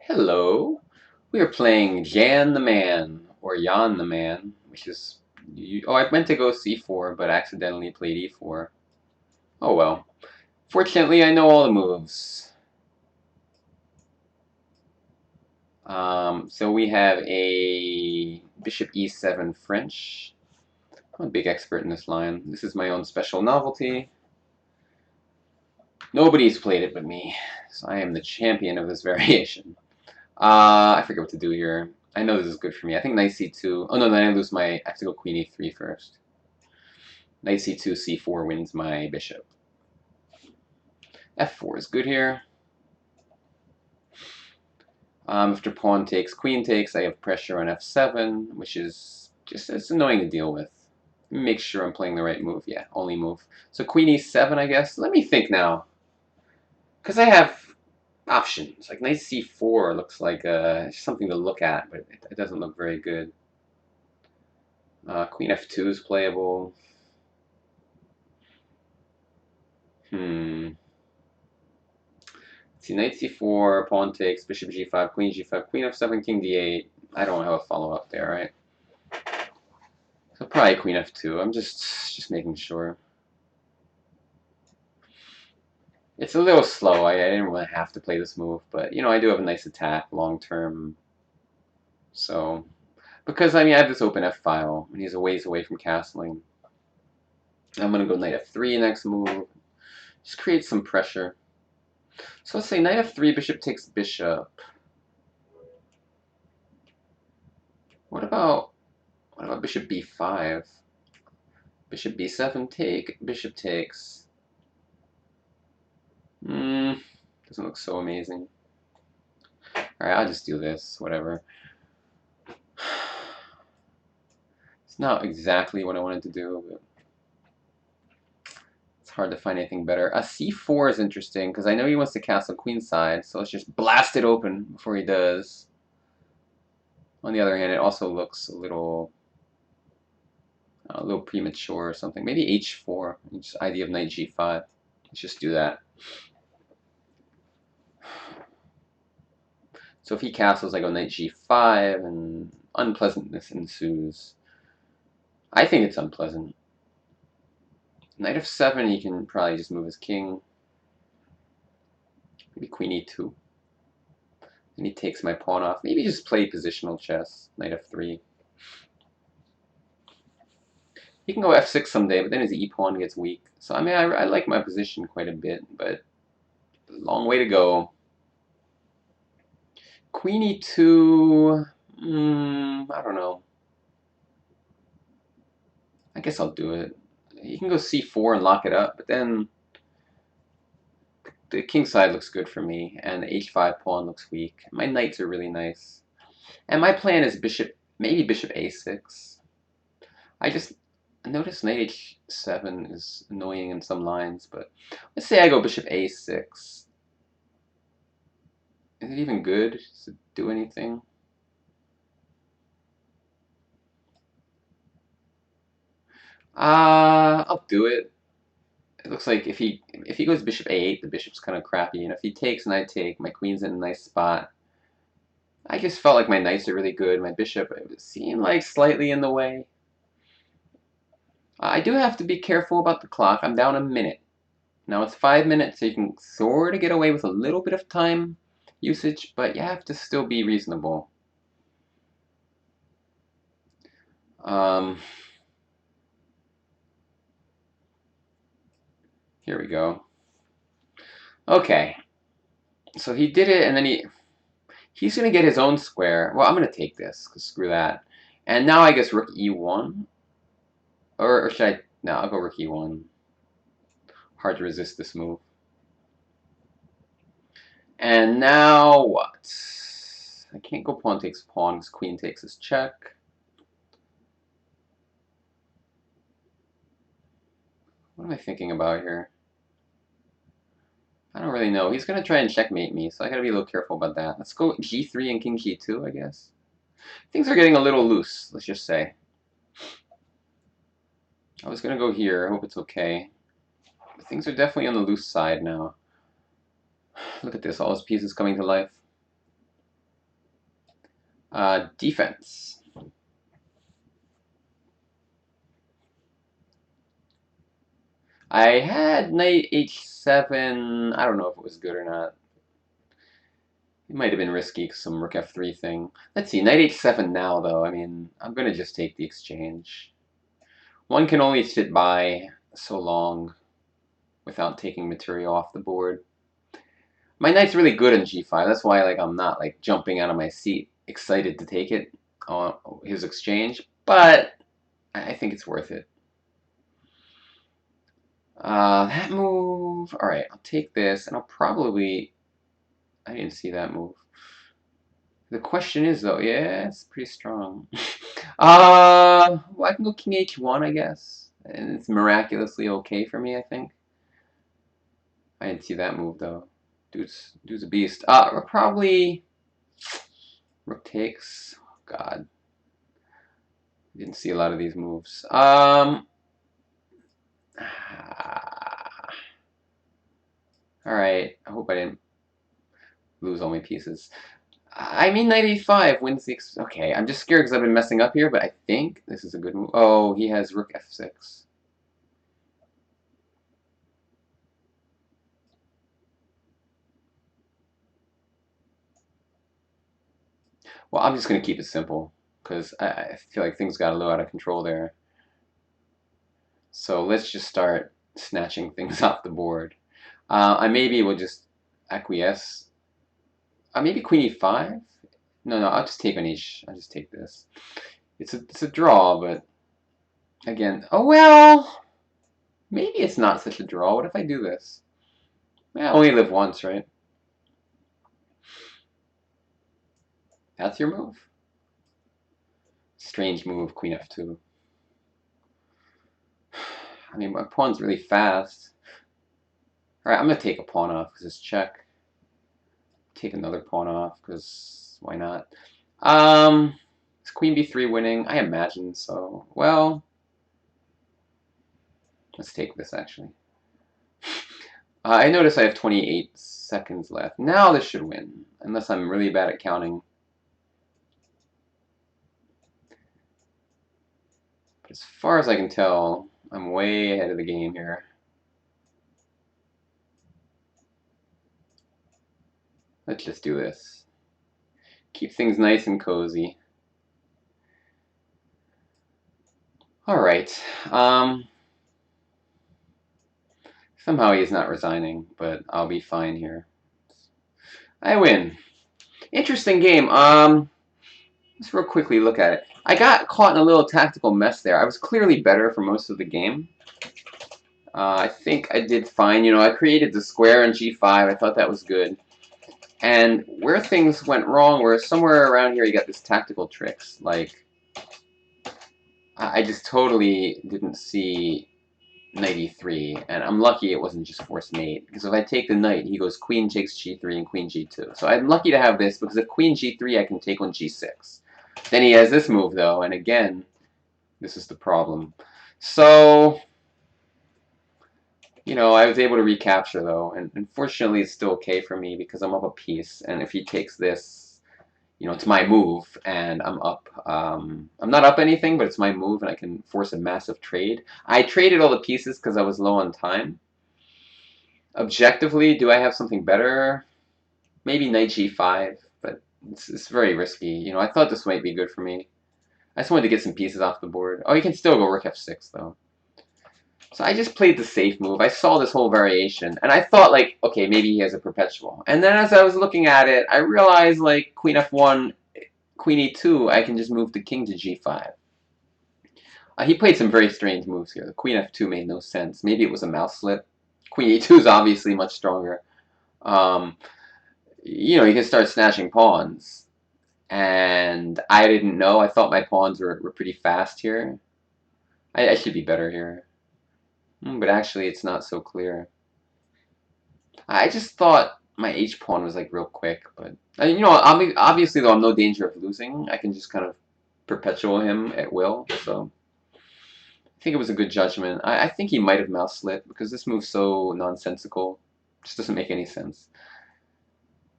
Hello. We are playing Jan the Man, or Jan the Man, which is... Oh, I meant to go c4, but accidentally played e4. Oh well. Fortunately, I know all the moves. So we have a bishop e7 French. I'm a big expert in this line. This is my own special novelty. Nobody's played it but me, so I am the champion of this variation. I forget what to do here. I know this is good for me. I think knight c2. Oh no, then I lose my... I have to go queen e3 first. Knight c2, c4 wins my bishop. f4 is good here. After pawn takes, queen takes, I have pressure on f7, which is just it's annoying to deal with. Make sure I'm playing the right move. Yeah, only move. So queen e7, I guess. Let me think now. Because I have options. Like knight c4 looks like something to look at, but it doesn't look very good. Queen f2 is playable. See, knight c4, pawn takes, bishop g5, queen g5, queen f7, king d8. I don't have a follow-up there, right? So probably queen f2. I'm just making sure. It's a little slow. I didn't really have to play this move, but you know I do have a nice attack long term. So because I mean I have this open f file, and he's a ways away from castling. I'm gonna go knight f3 next move. Just create some pressure. So let's say knight f3, bishop takes bishop. What about bishop b5? Bishop b7 take, bishop takes. Doesn't look so amazing. Alright, I'll just do this, whatever. It's not exactly what I wanted to do, but it's hard to find anything better. A c4 is interesting, because I know he wants to castle queenside, so let's just blast it open before he does. On the other hand, it also looks a little premature or something. Maybe h4, just idea of knight g5. Let's just do that. So if he castles, I go knight g5, and unpleasantness ensues. I think it's unpleasant. Knight f7, he can probably just move his king. Maybe queen e2. And he takes my pawn off. Maybe just play positional chess. Knight f3. He can go f6 someday, but then his e-pawn gets weak. So, I mean, I like my position quite a bit, but long way to go. Queen e2... I don't know. I guess I'll do it. He can go c4 and lock it up, but then the king side looks good for me, and the h5 pawn looks weak. My knights are really nice. And my plan is maybe bishop a6. I just notice knight h7 is annoying in some lines, but let's say I go bishop a6. Is it even good? Does it do anything? I'll do it. It looks like if he goes bishop a8, the bishop's kind of crappy, and if he takes and I take, my queen's in a nice spot. I just felt like my knights are really good. My bishop seemed like slightly in the way. I do have to be careful about the clock. I'm down a minute. Now it's 5 minutes, so you can sort of get away with a little bit of time usage, but you have to still be reasonable. Here we go. Okay. So he did it, and then he's going to get his own square. Well, I'm going to take this, because screw that. And now I guess rook e1. Or should I... No, I'll go rook e1. Hard to resist this move. And now what? I can't go pawn takes pawn because queen takes his check. What am I thinking about here? I don't really know. He's going to try and checkmate me, so I got to be a little careful about that. Let's go g3 and king g2, I guess. Things are getting a little loose, let's just say. I was going to go here. I hope it's okay. But things are definitely on the loose side now. Look at this, all his pieces coming to life. Defense. I had knight h7. I don't know if it was good or not. It might have been risky, some rook f3 thing. Let's see, knight h7 now, though. I mean, I'm going to just take the exchange. One can only sit by so long without taking material off the board. My knight's really good in g5. That's why I'm not jumping out of my seat, excited to take it on his exchange. But I think it's worth it. That move. All right, I'll take this, and I'll probably. I didn't see that move. The question is, though, yeah, it's pretty strong. Well, I can go king h1, I guess, and it's miraculously okay for me, I think. I didn't see that move though. Dude's a beast. Probably rook takes. God, didn't see a lot of these moves. All right. I hope I didn't lose all my pieces. I mean, knight e5 wins the. Okay, I'm just scared because I've been messing up here, but I think this is a good move. Oh, he has rook f6. Well, I'm just going to keep it simple because I feel like things got a little out of control there. So let's just start snatching things off the board. I maybe will just acquiesce. Maybe queen e5? No, I'll just take on each. I'll just take this. It's a draw, but again, oh well, maybe it's not such a draw. What if I do this? I only live once, right? That's your move. Strange move, queen f2. I mean, my pawn's really fast. All right, I'm gonna take a pawn off because it's check. Take another pawn off because why not? Is queen b3 winning? I imagine so. Well, let's take this actually. I notice I have 28 seconds left. Now this should win, unless I'm really bad at counting. But as far as I can tell, I'm way ahead of the game here. Let's just do this. Keep things nice and cozy. All right. Somehow he's not resigning, but I'll be fine here. I win. Interesting game. Let's real quickly look at it. I got caught in a little tactical mess there. I was clearly better for most of the game. I think I did fine. You know, I created the square on g5. I thought that was good. And where things went wrong were somewhere around here you got this tactical tricks. Like, I just totally didn't see knight e3, and I'm lucky it wasn't just forced mate, because if I take the knight, he goes queen takes g3 and queen g2. So I'm lucky to have this, because if queen g3, I can take on g6. Then he has this move, though, and again, this is the problem. So, you know, I was able to recapture, though, and unfortunately it's still okay for me, because I'm up a piece, and if he takes this, you know, it's my move, and I'm up. I'm not up anything, but it's my move, and I can force a massive trade. I traded all the pieces because I was low on time. Objectively, do I have something better? Maybe knight g5, but it's very risky. You know, I thought this might be good for me. I just wanted to get some pieces off the board. Oh, you can still go rook f6, though. So I just played the safe move. I saw this whole variation, and I thought, like, okay, maybe he has a perpetual. And then as I was looking at it, I realized, like, queen f1, queen e2, I can just move the king to g5. He played some very strange moves here. The queen f2 made no sense. Maybe it was a mouse slip. Queen e2 is obviously much stronger. Um, you know, you can start snatching pawns. And I didn't know. I thought my pawns were pretty fast here. I should be better here. But actually, it's not so clear. I just thought my h-pawn was like real quick, but you know, obviously though, I'm no danger of losing. I can just kind of perpetual him at will. So I think it was a good judgment. I think he might have mouse slipped because this move's so nonsensical. It just doesn't make any sense.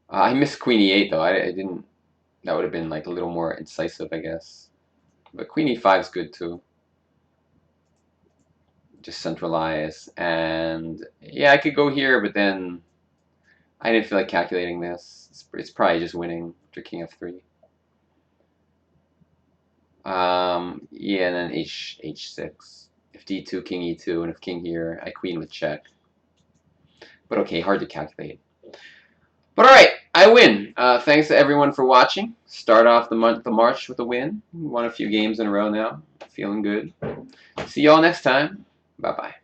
I missed queen e8 though. I didn't. That would have been like a little more incisive, I guess. But queen e5 is good too. Just centralize. And yeah, I could go here, but then I didn't feel like calculating this. It's probably just winning after king f3. Yeah, and then h6. If d2, king e2, and if king here, I queen with check. But okay, hard to calculate. But all right, I win. Thanks to everyone for watching. Start off the March with a win. Won a few games in a row now. Feeling good. See y'all next time. Bye-bye.